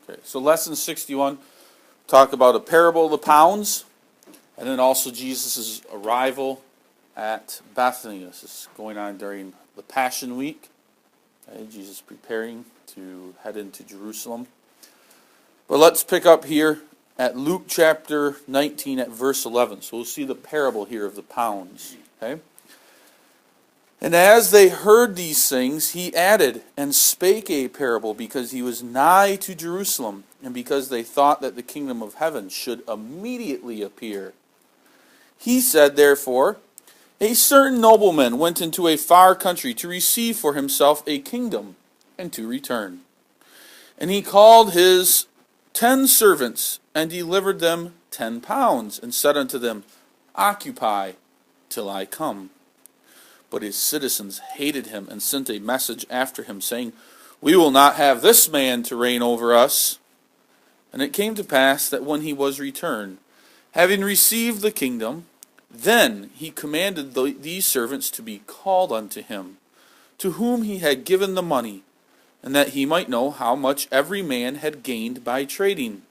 Okay, so lesson 61, talk about a parable of the pounds, and then also Jesus' arrival at Bethany. This is going on during the Passion Week. Okay, Jesus preparing to head into Jerusalem. But let's pick up here at Luke chapter 19 at verse 11. So we'll see the parable here of the pounds. Okay? And as they heard these things, he added and spake a parable, because he was nigh to Jerusalem, and because they thought that the kingdom of heaven should immediately appear. He said, therefore, a certain nobleman went into a far country to receive for himself a kingdom, and to return. And he called his 10 servants, and delivered them 10 pounds, and said unto them, Occupy till I come. But his citizens hated him, and sent a message after him, saying, We will not have this man to reign over us. And it came to pass that when he was returned, having received the kingdom, then he commanded these servants to be called unto him, to whom he had given the money, and that he might know how much every man had gained by trading.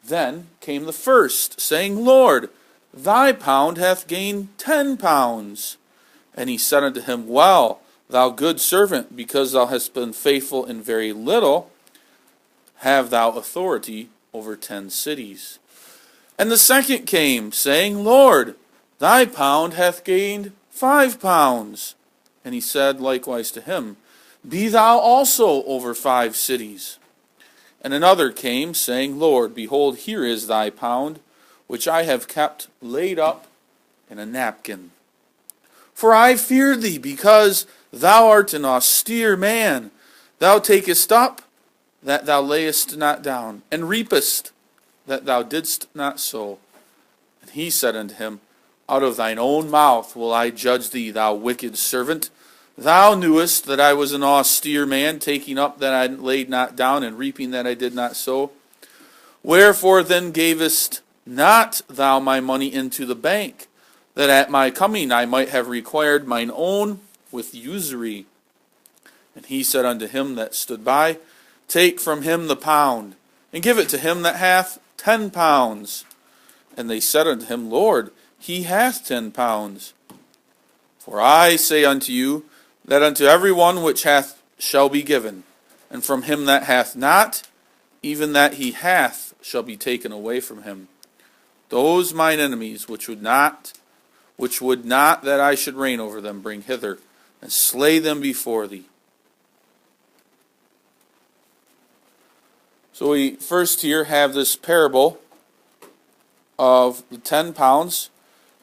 Then came the first, saying, Lord, thy pound hath gained 10 pounds. And he said unto him, Well, thou good servant, because thou hast been faithful in very little, have thou authority over 10 cities. And the second came, saying, Lord, thy pound hath gained 5 pounds. And he said likewise to him, Be thou also over 5 cities. And another came, saying, Lord, behold, here is thy pound, which I have kept laid up in a napkin. For I feared thee, because thou art an austere man. Thou takest up that thou layest not down, and reapest that thou didst not sow. And he said unto him, Out of thine own mouth will I judge thee, thou wicked servant. Thou knewest that I was an austere man, taking up that I laid not down, and reaping that I did not sow. Wherefore then gavest not thou my money into the bank, that at my coming I might have required mine own with usury? And he said unto him that stood by, Take from him the pound, and give it to him that hath 10 pounds. And they said unto him, Lord, he hath 10 pounds. For I say unto you, that unto every one which hath shall be given, and from him that hath not, even that he hath shall be taken away from him. Those mine enemies which would not that I should reign over them, bring hither, and slay them before thee. So we first here have this parable of the 10 pounds.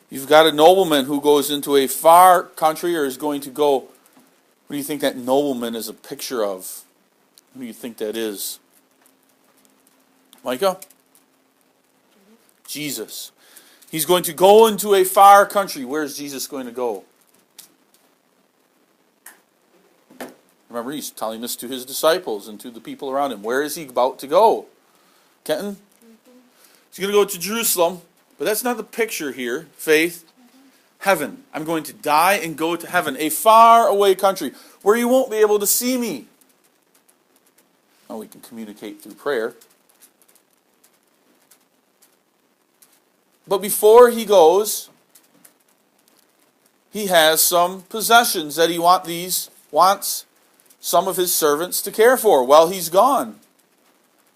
You've got a nobleman who goes into a far country, or is going to go. What do you think that nobleman is a picture of? Who do you think that is? Micah? Jesus. He's going to go into a far country. Where's Jesus going to go? Remember, he's telling this to his disciples and to the people around him. Where is he about to go? Kenton? He's going to go to Jerusalem, but that's not the picture here. Faith. Heaven. I'm going to die and go to heaven, a far away country where you won't be able to see me. Now we can communicate through prayer. But before he goes, he has some possessions that he wants some of his servants to care for while he's gone.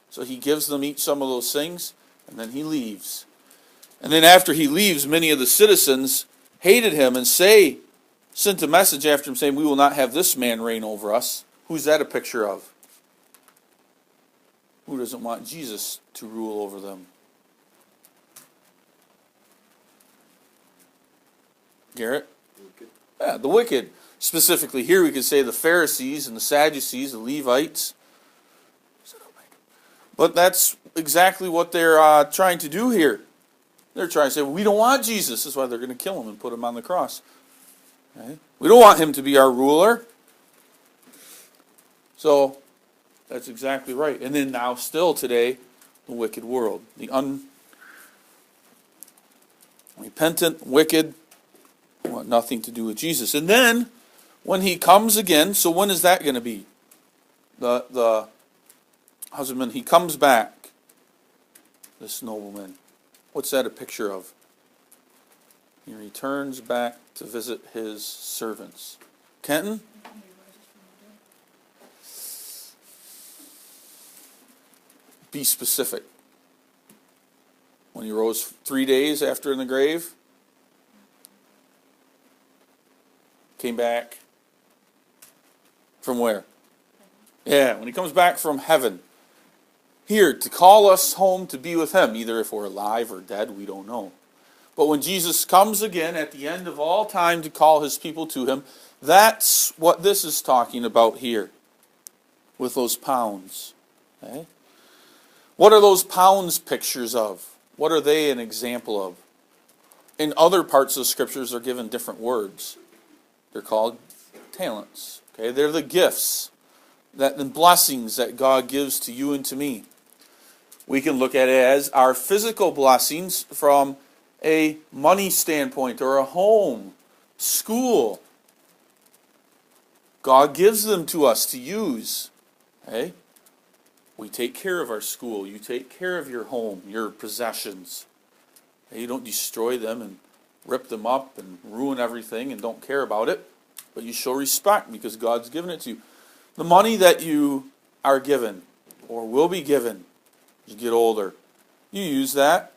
So he gives them each some of those things, and then he leaves. And then after he leaves, many of the citizens hated him and sent a message after him saying, We will not have this man reign over us. Who's that a picture of? Who doesn't want Jesus to rule over them? Garrett? Yeah, the wicked. Specifically here we could say the Pharisees and the Sadducees, the Levites. But that's exactly what they're trying to do here. They're trying to say, we don't want Jesus. That's why they're going to kill him and put him on the cross. Okay? We don't want him to be our ruler. So that's exactly right. And then now still today, the wicked world. The unrepentant, wicked, want nothing to do with Jesus. And then, when he comes again, so when is that going to be? The husbandman, he comes back, this nobleman. What's that a picture of? He returns back to visit his servants. Kenton? Be specific. When he rose 3 days after in the grave, came back from where? Yeah, when he comes back from heaven. Here, to call us home to be with him, either if we're alive or dead, we don't know. But when Jesus comes again at the end of all time to call his people to him, that's what this is talking about here with those pounds. Okay? What are those pounds pictures of? What are they an example of? In other parts of the scriptures, they're given different words. They're called talents. Okay? They're the gifts, the blessings that God gives to you and to me. We can look at it as our physical blessings from a money standpoint or a home, school. God gives them to us to use. Okay? We take care of our school. You take care of your home, your possessions. You don't destroy them and rip them up and ruin everything and don't care about it. But you show respect because God's given it to you. The money that you are given or will be given as you get older, you use that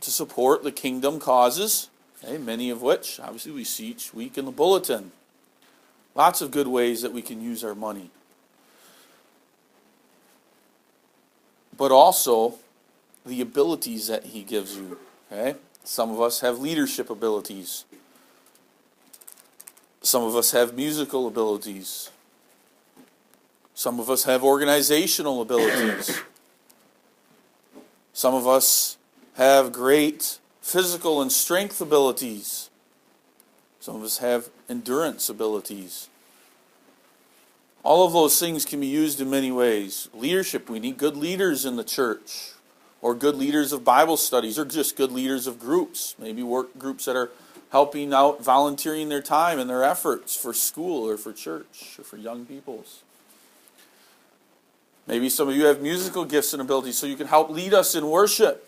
to support the kingdom causes, okay, many of which, obviously, we see each week in the bulletin. Lots of good ways that we can use our money. But also, the abilities that he gives you. Okay? Some of us have leadership abilities. Some of us have musical abilities. Some of us have organizational abilities. Some of us have great physical and strength abilities. Some of us have endurance abilities. All of those things can be used in many ways. Leadership, we need good leaders in the church, or good leaders of Bible studies, or just good leaders of groups. Maybe work groups that are helping out, volunteering their time and their efforts for school or for church or for young peoples. Maybe some of you have musical gifts and abilities so you can help lead us in worship.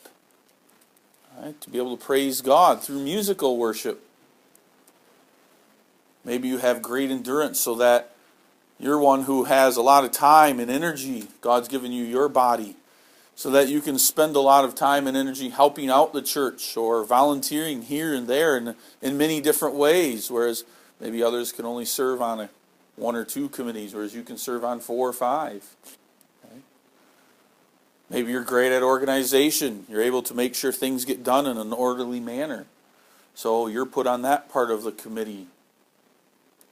Right, to be able to praise God through musical worship. Maybe you have great endurance so that you're one who has a lot of time and energy. God's given you your body so that you can spend a lot of time and energy helping out the church or volunteering here and there in many different ways, whereas maybe others can only serve on 1 or 2 committees, whereas you can serve on 4 or 5. Maybe you're great at organization. You're able to make sure things get done in an orderly manner. So you're put on that part of the committee.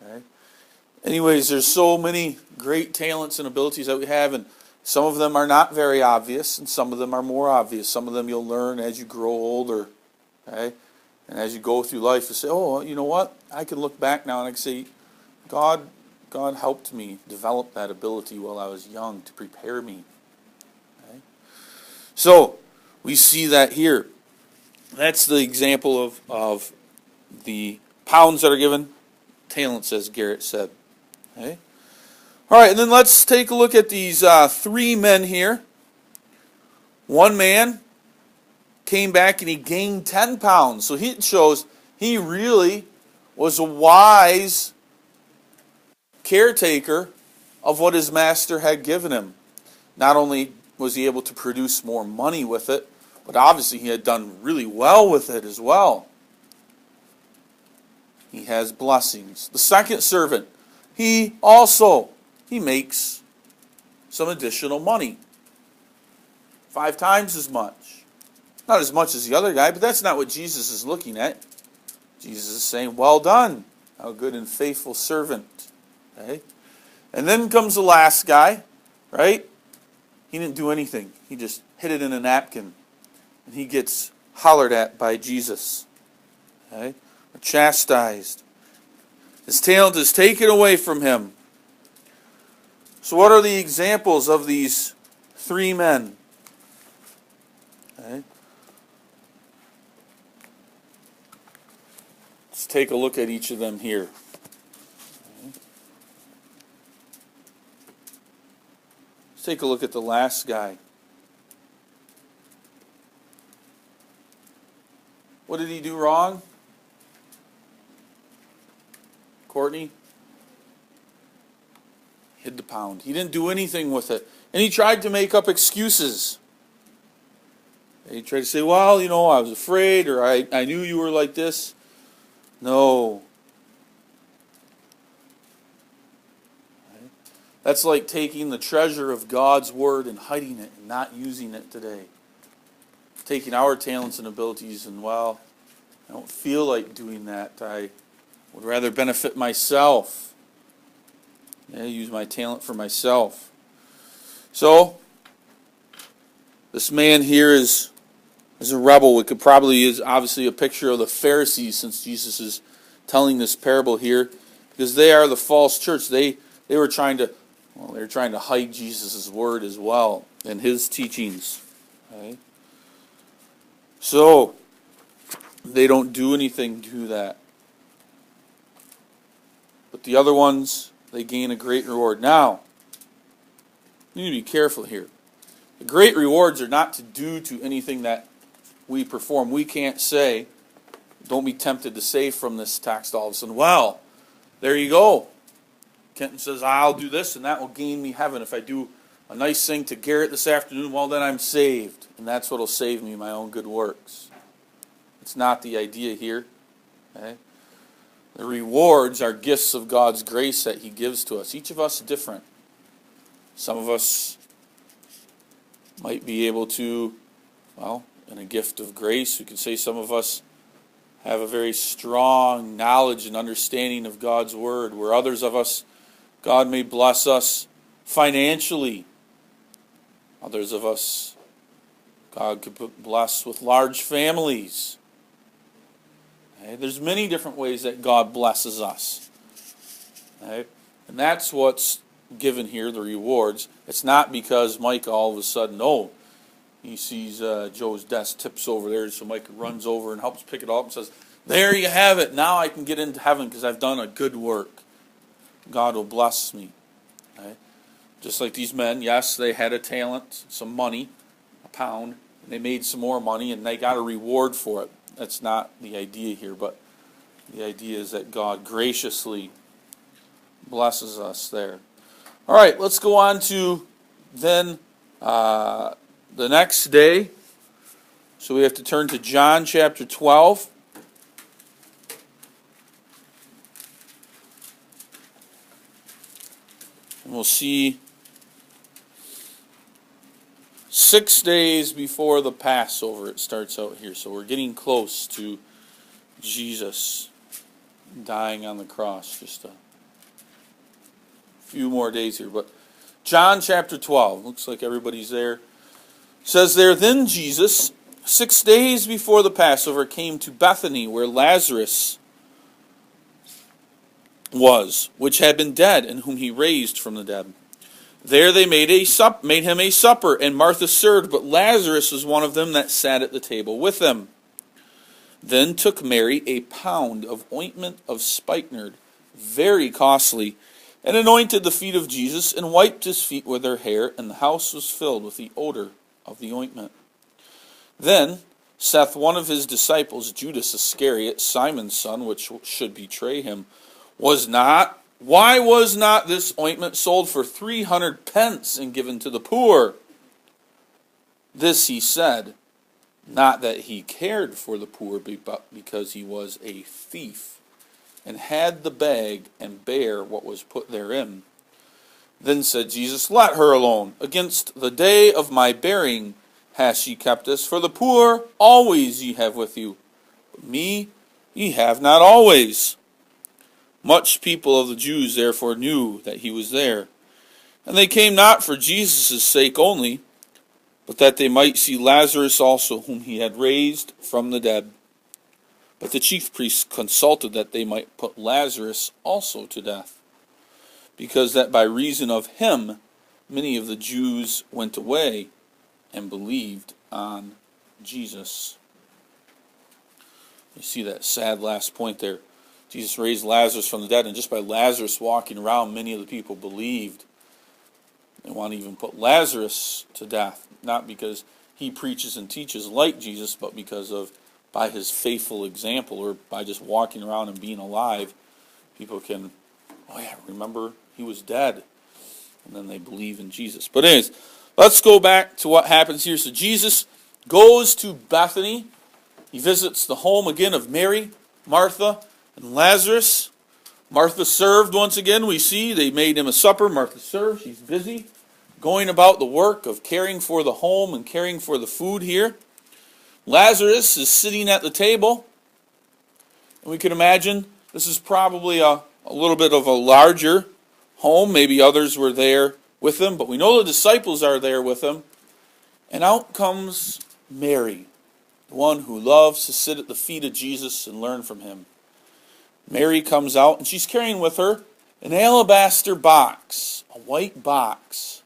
Okay? Anyways, there's so many great talents and abilities that we have, and some of them are not very obvious, and some of them are more obvious. Some of them you'll learn as you grow older. Okay? And as you go through life, you say, oh, you know what? I can look back now and I can say, God helped me develop that ability while I was young to prepare me. So, we see that here. That's the example of the pounds that are given, talents, as Garrett said. Okay? All right, and then let's take a look at these 3 men here. One man came back and he gained 10 pounds. So it shows he really was a wise caretaker of what his master had given him. Not only was he able to produce more money with it, but obviously he had done really well with it as well. He has blessings. The second servant, he makes some additional money. 5 times as much. Not as much as the other guy, but that's not what Jesus is looking at. Jesus is saying, well done, thou good and faithful servant. Okay? And then comes the last guy, right? He didn't do anything. He just hid it in a napkin. And he gets hollered at by Jesus. Okay? Or chastised. His talent is taken away from him. So what are the examples of these 3 men? Okay? Let's take a look at each of them here. Okay. Let's take a look at the last guy. What did he do wrong? Courtney? Hid the pound. He didn't do anything with it. And he tried to make up excuses. He tried to say, well, I was afraid, or I knew you were like this. No. That's like taking the treasure of God's Word and hiding it and not using it today. Taking our talents and abilities and, I don't feel like doing that. I would rather benefit myself. Use my talent for myself. So, this man here is a rebel. It probably is obviously a picture of the Pharisees, since Jesus is telling this parable here, because they are the false church. They were trying to hide Jesus' word as well and his teachings. Okay? So, they don't do anything to that. But the other ones, they gain a great reward. Now, you need to be careful here. The great rewards are not to do to anything that we perform. We can't say, don't be tempted to say from this text all of a sudden, well, there you go. Kenton says, I'll do this and that will gain me heaven. If I do a nice thing to Garrett this afternoon, well, then I'm saved. And that's what will save me, my own good works. It's not the idea here. Okay? The rewards are gifts of God's grace that He gives to us. Each of us is different. Some of us might be able to, in a gift of grace, we could say some of us have a very strong knowledge and understanding of God's Word, where others of us, God may bless us financially. Others of us, God could bless with large families. Okay? There's many different ways that God blesses us. Okay? And that's what's given here, the rewards. It's not because Mike all of a sudden, he sees Joe's desk tips over there, so Mike runs over and helps pick it up and says, there you have it. Now I can get into heaven because I've done a good work. God will bless me. Okay? Just like these men, yes, they had a talent, some money, a pound, and they made some more money, and they got a reward for it. That's not the idea here, but the idea is that God graciously blesses us there. All right, let's go on to then the next day. So we have to turn to John chapter 12. And we'll see 6 days before the Passover, it starts out here. So we're getting close to Jesus dying on the cross. Just a few more days here. But John chapter 12, looks like everybody's there. It says there, then Jesus, 6 days before the Passover, came to Bethany, where Lazarus was, which had been dead, and whom he raised from the dead. There they made him a supper, and Martha served, but Lazarus was one of them that sat at the table with them. Then took Mary a pound of ointment of spikenard, very costly, and anointed the feet of Jesus, and wiped his feet with her hair, and the house was filled with the odor of the ointment. Then saith one of his disciples, Judas Iscariot, Simon's son, which should betray him, why was not this ointment sold for 300 pence and given to the poor? This he said, not that he cared for the poor, but because he was a thief, and had the bag, and bare what was put therein. Then said Jesus, let her alone. Against the day of my burying hath she kept this. For the poor always ye have with you, but me ye have not always. Much people of the Jews therefore knew that he was there. And they came not for Jesus' sake only, but that they might see Lazarus also, whom he had raised from the dead. But the chief priests consulted that they might put Lazarus also to death, because that by reason of him many of the Jews went away and believed on Jesus. You see that sad last point there. Jesus raised Lazarus from the dead, and just by Lazarus walking around, many of the people believed. They want to even put Lazarus to death, not because he preaches and teaches like Jesus, but because of by his faithful example, or by just walking around and being alive, people can, oh yeah, remember he was dead. And then they believe in Jesus. But anyways, let's go back to what happens here. So Jesus goes to Bethany. He visits the home again of Mary, Martha, and Lazarus. Martha served once again. We see they made him a supper. Martha served. She's busy going about the work of caring for the home and caring for the food here. Lazarus is sitting at the table. And we can imagine this is probably a little bit of a larger home. Maybe others were there with him, but we know the disciples are there with him. And out comes Mary, the one who loves to sit at the feet of Jesus and learn from him. Mary comes out, and she's carrying with her an alabaster box, a white box.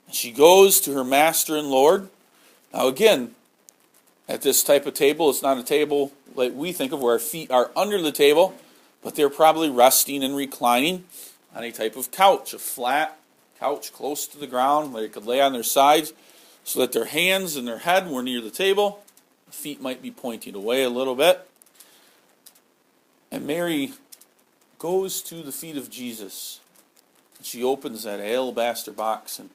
And she goes to her master and Lord. Now again, at this type of table, it's not a table like we think of where our feet are under the table, but they're probably resting and reclining on a type of couch, a flat couch close to the ground where they could lay on their sides so that their hands and their head were near the table. The feet might be pointing away a little bit. And Mary goes to the feet of Jesus. And she opens that alabaster box, and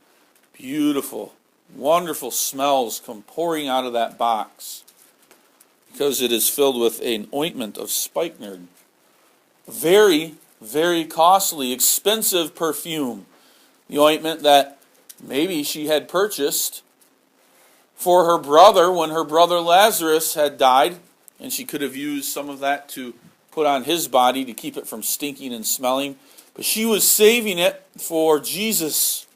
beautiful, wonderful smells come pouring out of that box because it is filled with an ointment of spikenard. Very, very costly, expensive perfume. The ointment that maybe she had purchased for her brother when her brother Lazarus had died, and she could have used some of that to put on his body to keep it from stinking and smelling. But she was saving it for Jesus.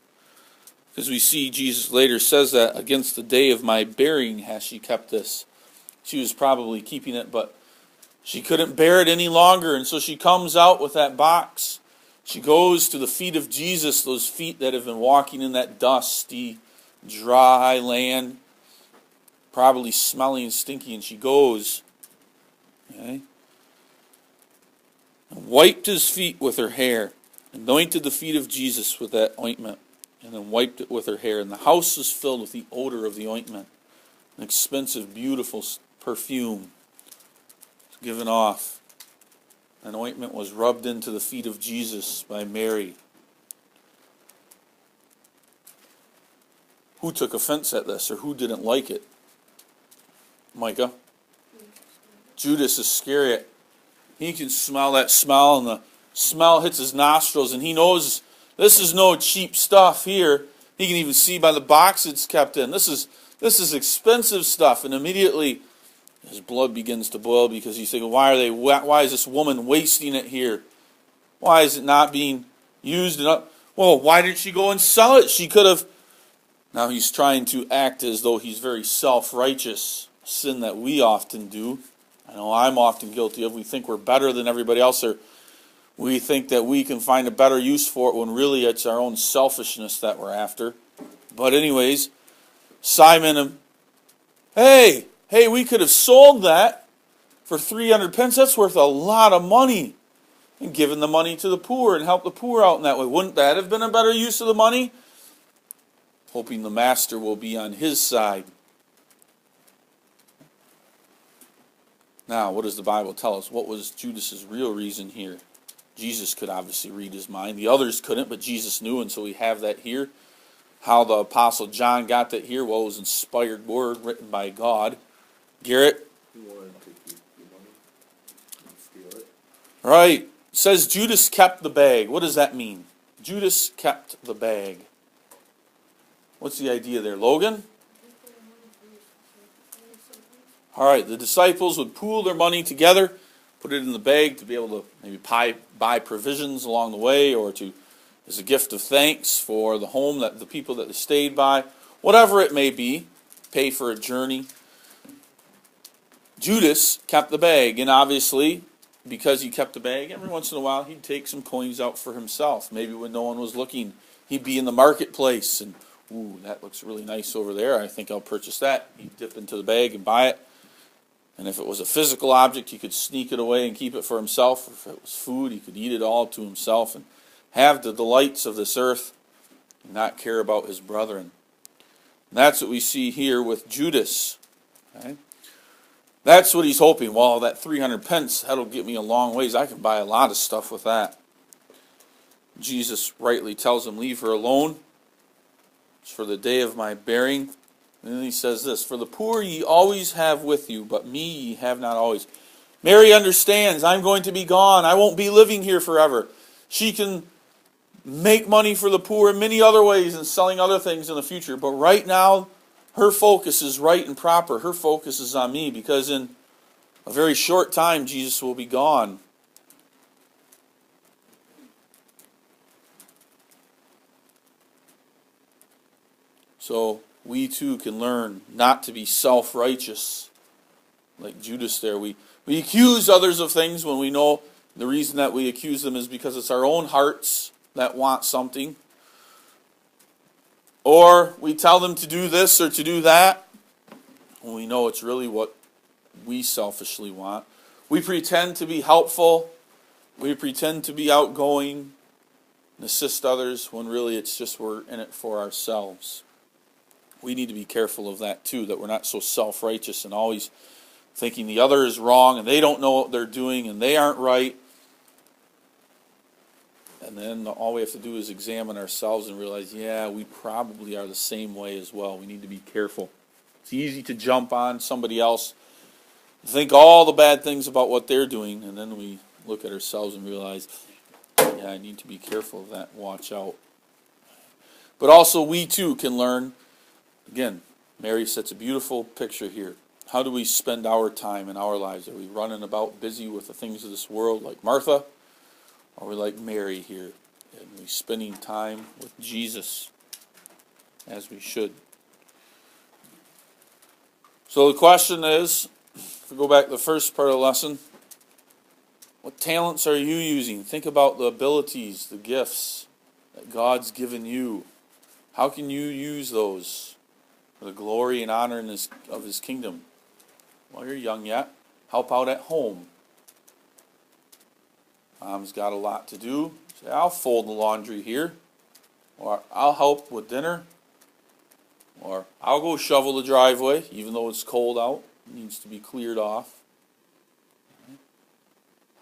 Because we see Jesus later says that against the day of my burying has she kept this. She was probably keeping it, but she couldn't bear it any longer. And so she comes out with that box. She goes to the feet of Jesus, those feet that have been walking in that dusty, dry land, probably smelly and stinky. And she goes, okay, and wiped his feet with her hair, anointed the feet of Jesus with that ointment, and then wiped it with her hair. And the house was filled with the odor of the ointment, an expensive, beautiful perfume given off. An ointment was rubbed into the feet of Jesus by Mary. Who took offense at this, or who didn't like it? Micah? Judas Iscariot. He can smell that smell, and the smell hits his nostrils, and he knows this is no cheap stuff here. He can even see by the box it's kept in. This is expensive stuff, and immediately his blood begins to boil because he's thinking, why is this woman wasting it here? Why is it not being used? Well, why didn't she go and sell it? She could have. Now he's trying to act as though he's very self-righteous, a sin that we often do. I know I'm often guilty of. We think we're better than everybody else, or we think that we can find a better use for it when really it's our own selfishness that we're after. But anyways, Simon, hey, we could have sold that for 300 pence. That's worth a lot of money. And given the money to the poor and help the poor out in that way. Wouldn't that have been a better use of the money? Hoping the master will be on his side. Now, what does the Bible tell us? What was Judas's real reason here? Jesus could obviously read his mind. The others couldn't, but Jesus knew, and so we have that here. How the Apostle John got that here? Well, it was inspired word written by God. Garrett? He wanted to keep the money and steal it. Right. It says Judas kept the bag. What does that mean? Judas kept the bag. What's the idea there, Logan? All right, the disciples would pool their money together, put it in the bag to be able to maybe buy provisions along the way, or to as a gift of thanks for the home that the people that they stayed by, whatever it may be, pay for a journey. Judas kept the bag, and obviously, because he kept the bag, every once in a while he'd take some coins out for himself. Maybe when no one was looking, he'd be in the marketplace and, ooh, that looks really nice over there. I think I'll purchase that. He'd dip into the bag and buy it. And if it was a physical object, he could sneak it away and keep it for himself. If it was food, he could eat it all to himself and have the delights of this earth and not care about his brethren. And that's what we see here with Judas. Okay? That's what he's hoping. Well, that 300 pence, that'll get me a long ways. I can buy a lot of stuff with that. Jesus rightly tells him, leave her alone. It's for the day of my bearing. And then he says this, for the poor ye always have with you, but me ye have not always. Mary understands, I'm going to be gone. I won't be living here forever. She can make money for the poor in many other ways and selling other things in the future. But right now, her focus is right and proper. Her focus is on me, because in a very short time, Jesus will be gone. So we too can learn not to be self-righteous like Judas there. We accuse others of things when we know the reason that we accuse them is because it's our own hearts that want something. Or we tell them to do this or to do that when we know it's really what we selfishly want. We pretend to be helpful. We pretend to be outgoing and assist others when really it's just we're in it for ourselves. We need to be careful of that too, that we're not so self-righteous and always thinking the other is wrong and they don't know what they're doing and they aren't right. And then all we have to do is examine ourselves and realize, yeah, we probably are the same way as well. We need to be careful. It's easy to jump on somebody else, think all the bad things about what they're doing, and then we look at ourselves and realize, yeah, I need to be careful of that. Watch out. But also we too can learn. Again, Mary sets a beautiful picture here. How do we spend our time in our lives? Are we running about busy with the things of this world like Martha? Or are we like Mary here? And we spending time with Jesus as we should? So the question is, if we go back to the first part of the lesson, what talents are you using? Think about the abilities, the gifts that God's given you. How can you use those for the glory and honor of His kingdom? Well, you're young yet. Help out at home. Mom's got a lot to do. Say, I'll fold the laundry here. Or I'll help with dinner. Or I'll go shovel the driveway, even though it's cold out. It needs to be cleared off.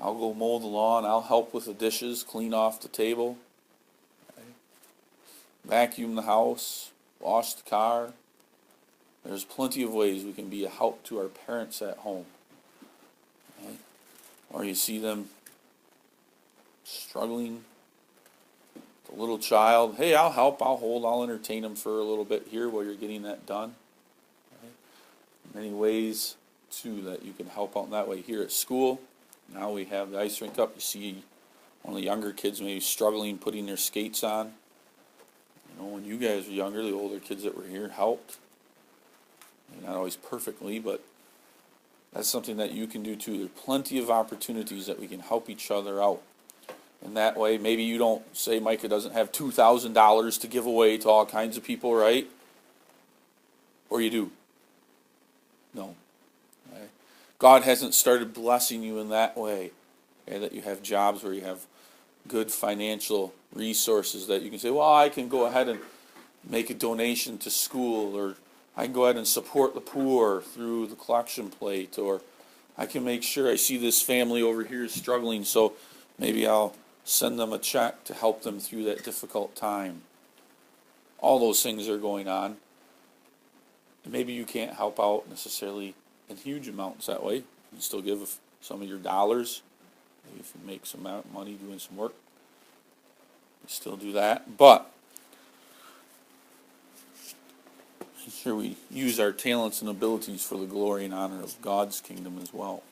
I'll go mow the lawn. I'll help with the dishes, clean off the table. Vacuum the house, wash the car. There's plenty of ways we can be a help to our parents at home. Okay? Or you see them struggling. The little child, hey, I'll help, I'll entertain them for a little bit here while you're getting that done. Okay? Many ways, too, that you can help out in that way. Here at school, now we have the ice rink up. You see one of the younger kids maybe struggling putting their skates on. You know, when you guys were younger, the older kids that were here helped. Not always perfectly, but that's something that you can do too. There are plenty of opportunities that we can help each other out. In that way, maybe you don't say Micah doesn't have $2,000 to give away to all kinds of people, right? Or you do. No. Right? God hasn't started blessing you in that way. Okay? That you have jobs where you have good financial resources that you can say, well, I can go ahead and make a donation to school, or I can go ahead and support the poor through the collection plate, or I can make sure I see this family over here is struggling, so maybe I'll send them a check to help them through that difficult time. All those things are going on. And maybe you can't help out necessarily in huge amounts that way. You can still give some of your dollars. Maybe if you make some money doing some work, you still do that. But make sure we use our talents and abilities for the glory and honor of God's kingdom as well.